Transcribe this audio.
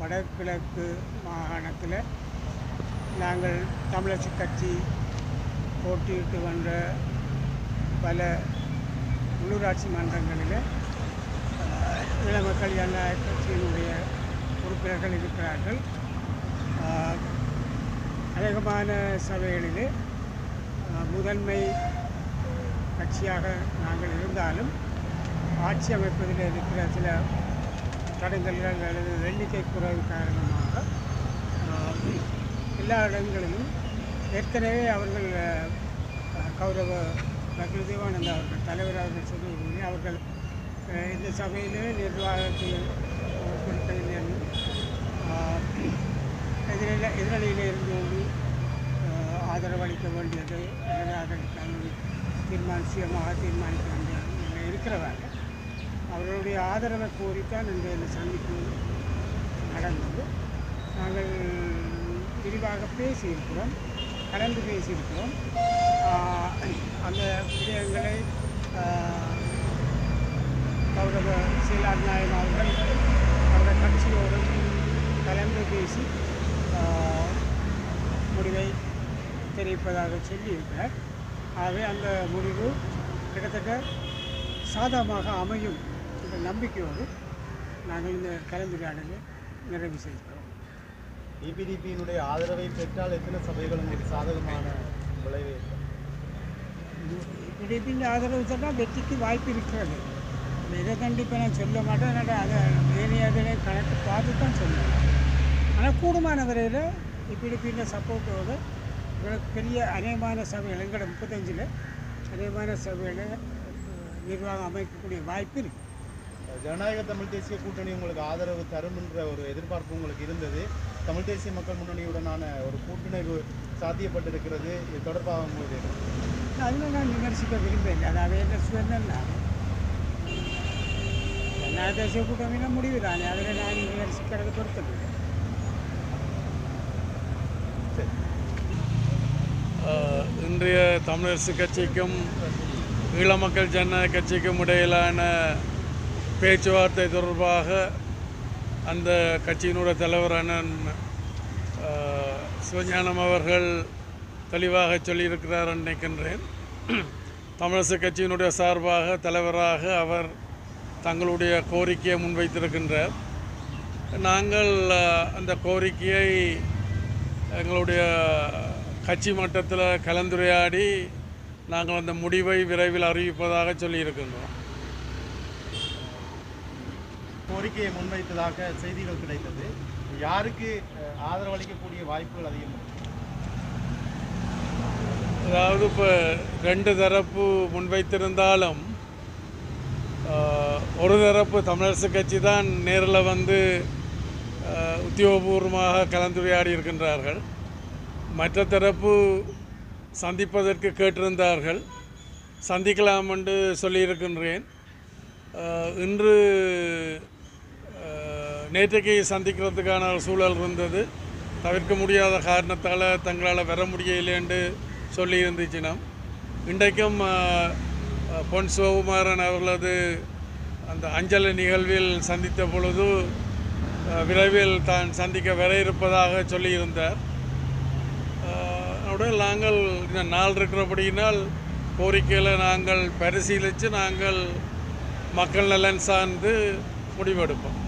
வடகிழக்கு மாகாணத்தில் நாங்கள் தமிழரசு கட்சி போட்டியிட்டு வந்த பல உள்ளூராட்சி மன்றங்களில் இளமக்கள் ஜனநாயக கட்சியினுடைய உறுப்பினர்கள் இருக்கிறார்கள். அநேகமான சபைகளிலே முதன்மை கட்சியாக நாங்கள் இருந்தாலும் ஆட்சி அமைப்பதில் இருக்கிற சில தடங்கல்கள் அல்லது எண்ணிக்கை குறைவு காரணமாக எல்லா இடங்களிலும் ஏற்கனவே அவர்கள் கௌரவ டாக்டர் தேவானந்தா அவர்கள் தலைவர் அவர்கள் சொல்லியிருந்தேன். அவர்கள் இந்த சபையிலே நிர்வாகத்தில் பொறுப்பில் எதிரணியில் இருந்து கொண்டு ஆதரவளிக்க வேண்டியது அல்லது அதற்கான சுயமாக தீர்மானிக்க வேண்டியது இருக்கிறவங்க அவர்களுடைய ஆதரவை கோரித்தான் இந்த சந்திப்பு நடந்தது. நாங்கள் விரிவாக பேசியிருக்கிறோம், கலந்து பேசியிருக்கிறோம். அந்த விடயங்களை கௌரவ சீலாநாயகம் அவர்கள் அவர்கள் கட்சியோடு கலந்து பேசி முடிவை தெரிவிப்பதாக சொல்லியிருக்கிறார். ஆகவே அந்த முடிவு கிட்டத்தட்ட சாதகமாக அமையும் என்ற நம்பிக்கையோடு நாங்கள் இந்த கலந்துரையாடலை நிறைவு செய்கிறோம். EPDP-யினுடைய ஆதரவை பெற்றால் எத்தனை சபைகள் உங்களுக்கு சாதகமான விளைவு? EPDP-யின் ஆதரவு சொன்னால் வெற்றிக்கு வாய்ப்பு இருக்கிறது. இதை கண்டிப்பாக நான் சொல்ல மாட்டேன். அதை வேலையாதலை கணக்கு பார்த்து தான் சொல்லுவேன். ஆனால் கூடுமான வரையில் EPDP-யின் சப்போர்ட்டோடு பெரிய அநேகமான சபைகள் எங்களோட 35 அநேகமான சபைகளை நிர்வாகம் அமைக்கக்கூடிய வாய்ப்பு இருக்குது. ஜனநாயக தமிழ் தேசிய கூட்டணி உங்களுக்கு ஆதரவு தரும் என்ற ஒரு எதிர்பார்ப்பு உங்களுக்கு இருந்தது. தமிழ் தேசிய மக்கள் முன்னணியுடனான ஒரு கூட்டுணர்வு சாத்தியப்பட்டிருக்கிறது. இது தொடர்பாக போது அதில் நான் விமர்சிக்க விரும்பவில்லை. அதாவது என்ன சொன்னா ஜனநாயக தேசிய கூட்டணியில் முடிவு தானே, அதில் நான் விமர்சிக்கிறது பொறுத்தவில்லை. இன்றைய தமிழரசு கட்சிக்கும் ஈழ மக்கள் ஜனநாயக கட்சிக்கும் இடையிலான பேச்சுவார்த்தை தொடர்பாக அந்த கட்சியினுடைய தலைவர் அண்ணன் சிவஞானம் அவர்கள் தெளிவாக சொல்லியிருக்கிறார் நினைக்கின்றேன். தமிழரசு கட்சியினுடைய சார்பாக தலைவராக அவர் தங்களுடைய கோரிக்கையை முன்வைத்திருக்கின்றார். நாங்கள் அந்த கோரிக்கையை எங்களுடைய கட்சி மட்டத்தில் கலந்துரையாடி நாங்கள் அந்த முடிவை விரைவில் அறிவிப்பதாக சொல்லியிருக்கின்றோம். கோரிக்கையை முன்வைத்ததாக செய்திகள் கிடைத்தது. யாருக்கு ஆதரவளிக்கக்கூடிய வாய்ப்புகள் அதிகம்? அதாவது இப்போ 2 தரப்பு முன்வைத்திருந்தாலும் ஒரு தரப்பு தமிழரசு கட்சி தான் நேரில் வந்து உத்தியோகபூர்வமாக கலந்துரையாடி இருக்கின்றார்கள். மற்ற தரப்பு சந்திப்பதற்கு கேட்டிருந்தார்கள், சந்திக்கலாம் என்று சொல்லியிருக்கின்றேன். இன்று நேற்றைக்கு சந்திக்கிறதுக்கான சூழல் இருந்தது. தவிர்க்க முடியாத காரணத்தால் தங்களால் வர முடியலை என்று சொல்லியிருந்துச்சுன்னா இன்றைக்கும் பொன் சிவகுமாரன் அவர்களது அந்த அஞ்சலி நிகழ்வில் சந்தித்த பொழுது விரைவில் தான் சந்திக்க வர இருப்பதாக சொல்லியிருந்தார். உடல் நாங்கள் இந்த நாள் இருக்கிறபடியினால் கோரிக்கையில் நாங்கள் பரிசீலித்து நாங்கள் மக்கள் நலன் சார்ந்து முடிவெடுப்போம்.